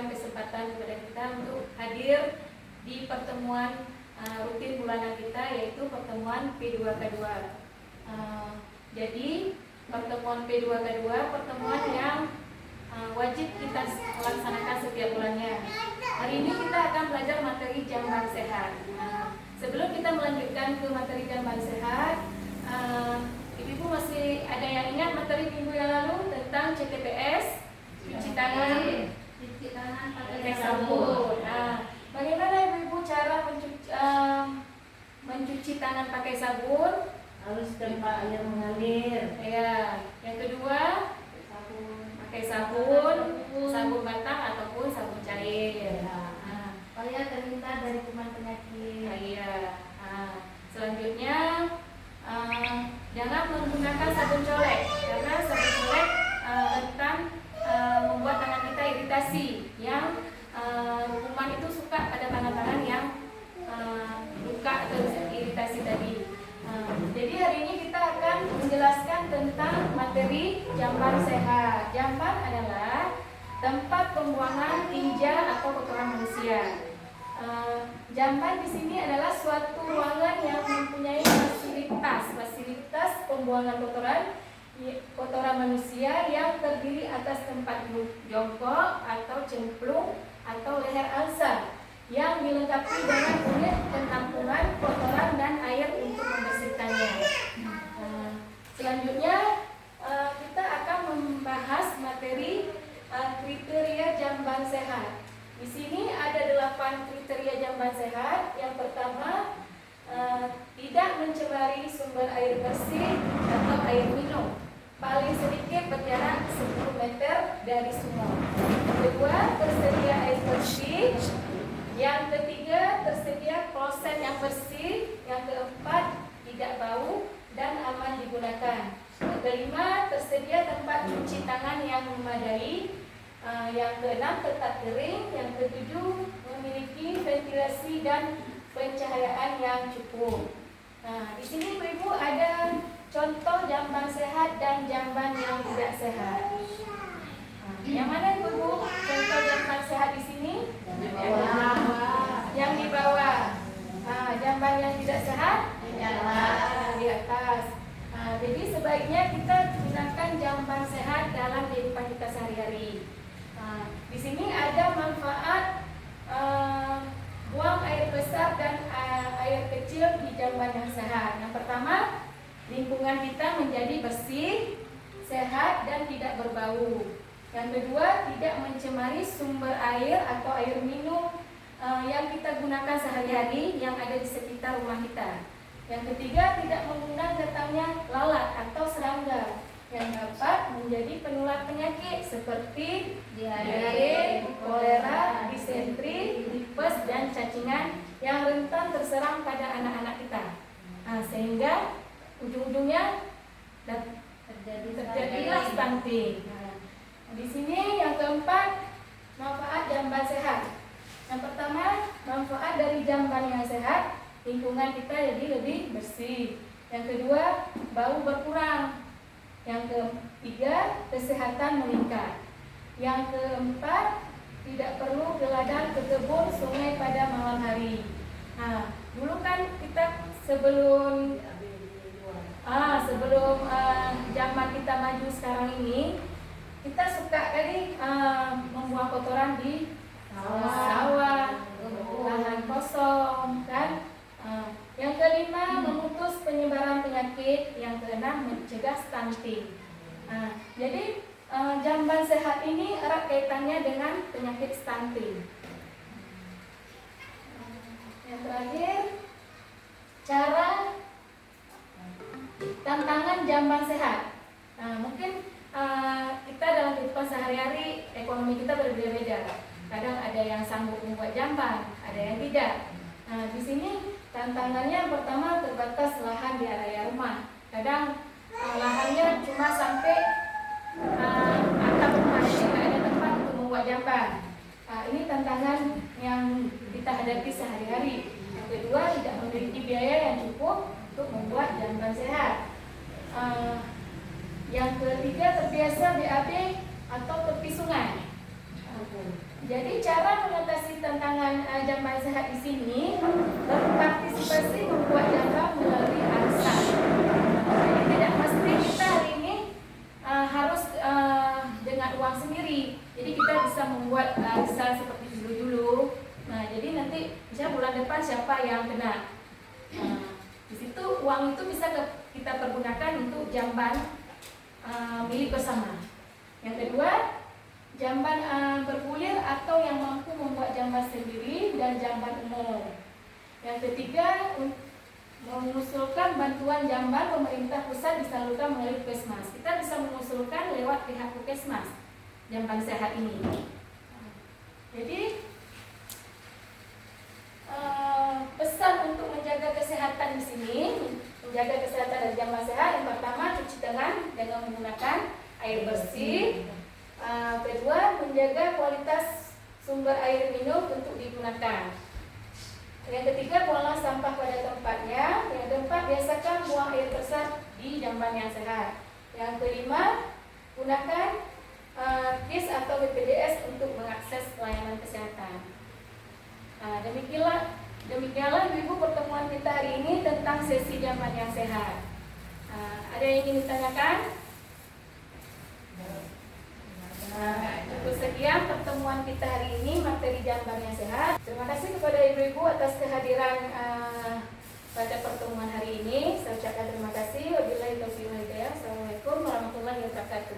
memberikan kesempatan kepada kita untuk hadir di pertemuan rutin bulanan kita, yaitu pertemuan P2K2. Jadi pertemuan P2K2 pertemuan yang wajib kita laksanakan setiap bulannya. Hari ini kita akan belajar materi jamban sehat. Sebelum kita melanjutkan ke materi jamban sehat, Ibu masih ada yang ingat materi minggu yang lalu tentang CTPS, cuci tangan pakai sabun. Bagaimana Ibu cara mencuci tangan pakai sabun? Harus tanpa air mengalir. Ya. Yang kedua, pakai sabun batang ataupun sabun cair. Supaya terhindar dari kuman penyakit. Iya. Selanjutnya, jangan menggunakan sabun colek, karena sabun colek rentan membuat tangan kita iritasi. Yang kuman itu suka pada tangan-tangan yang luka atau iritasi tadi. Jadi hari ini kita akan menjelaskan tentang materi jamban sehat. Jamban adalah tempat pembuangan tinja atau kotoran manusia. Jamban di sini adalah suatu ruangan yang mempunyai fasilitas pembuangan kotoran manusia yang terdiri atas tempat duduk jongkok atau cemplung atau leher alsa, yang dilengkapi dengan unit penampungan kotoran dan air untuk membersihkannya. Selanjutnya kita akan membahas materi kriteria jamban sehat. Di sini ada 8 kriteria jamban sehat. Yang pertama, tidak mencemari sumber air bersih atau air minum, paling sedikit berjarak 10 meter dari sumur. Kedua, tersedia air bersih. Yang ketiga, tersedia kloset yang bersih. Yang keempat, tidak bau dan aman digunakan. Yang kelima, tersedia tempat cuci tangan yang memadai. Yang keenam, tetap kering. Yang ketujuh, memiliki ventilasi dan pencahayaan yang cukup. Di sini Ibu ada contoh jamban sehat dan jamban yang tidak sehat. Yang mana Ibu contoh jamban sehat di sini? Yang di bawah. Jamban yang tidak sehat di atas. Jadi sebaiknya kita gunakan jamban sehat dalam kehidupan kita sehari-hari. Di sini ada manfaat buang air besar dan air kecil di jamban yang sehat. Yang pertama, lingkungan kita menjadi bersih, sehat dan tidak berbau. Yang kedua, tidak mencemari sumber air atau air minum yang kita gunakan sehari-hari yang ada di sekitar rumah kita. Yang ketiga, tidak mengundang datangnya lalat atau serangga. Yang keempat, menjadi penular penyakit seperti diare, kolera, disentri, tipes dan cacingan yang rentan terserang pada anak-anak kita. Sehingga ujung-ujungnya terjadilah stunting. Di sini yang keempat, manfaat jamban sehat. Yang pertama, manfaat dari jamban yang sehat, lingkungan kita jadi lebih bersih. Yang kedua, bau berkurang. Yang ketiga, kesehatan meningkat. Yang keempat, tidak perlu ke ladang, ke kebun, sungai pada malam hari. Dulu kan kita sebelum zaman kita maju sekarang ini, kita suka kali membuang kotoran di sawah, lahan kosong, kan? Yang kelima, memutus penyebaran penyakit. Yang keenam, mencegah stunting. Jadi jamban sehat ini erat kaitannya dengan penyakit stunting. Yang terakhir, cara tantangan jamban sehat. Mungkin kita dalam kehidupan sehari-hari ekonomi kita berbeda-beda. Kadang ada yang sanggup membuat jamban, ada yang tidak. Di sini tantangannya pertama, terbatas lahan di area rumah. Kadang lahannya cuma sampai atap rumah, jadi tidak ada tempat untuk membuat jamban. Ini tantangan yang kita hadapi sehari-hari. Yang kedua, tidak memiliki biaya yang cukup untuk membuat jamban sehat. Yang ketiga, terbiasa BAB atau tepi sungai. Jadi cara mengatasi tantangan jamban sehat di sini berpartisipasi membuat jamban melalui arisan. Jadi tidak mesti kita hari ini harus dengan uang sendiri. Jadi kita bisa membuat arisan seperti dulu-dulu. Nah, jadi nanti misalnya bulan depan siapa yang kena. Di situ uang itu bisa kita pergunakan untuk jamban milik bersama. Yang kedua, jamban bergulir atau yang mampu membuat jamban sendiri dan jamban umum. Yang ketiga, mengusulkan bantuan jamban pemerintah pusat disalurkan melalui Puskesmas. Kita bisa mengusulkan lewat pihak Puskesmas jamban sehat ini. Jadi pesan untuk menjaga kesehatan di sini, menjaga kesehatan dari jamban sehat, yang pertama cuci tangan dengan menggunakan air bersih. Kedua, menjaga kualitas sumber air minum untuk digunakan. Yang ketiga, buanglah sampah pada tempatnya. Yang keempat, biasakan buang air besar di jamban yang sehat. Yang kelima, gunakan KIS atau BPJS untuk mengakses pelayanan kesehatan. Demikianlah Ibu pertemuan kita hari ini tentang sesi jamban yang sehat. Ada yang ingin ditanyakan? Cukup sekian pertemuan kita hari ini materi jamban yang sehat. Terima kasih kepada ibu-ibu atas kehadiran pada pertemuan hari ini. Saya ucapkan terima kasih. Wabillahi taufiq wal hidayah. Assalamualaikum warahmatullahi wabarakatuh.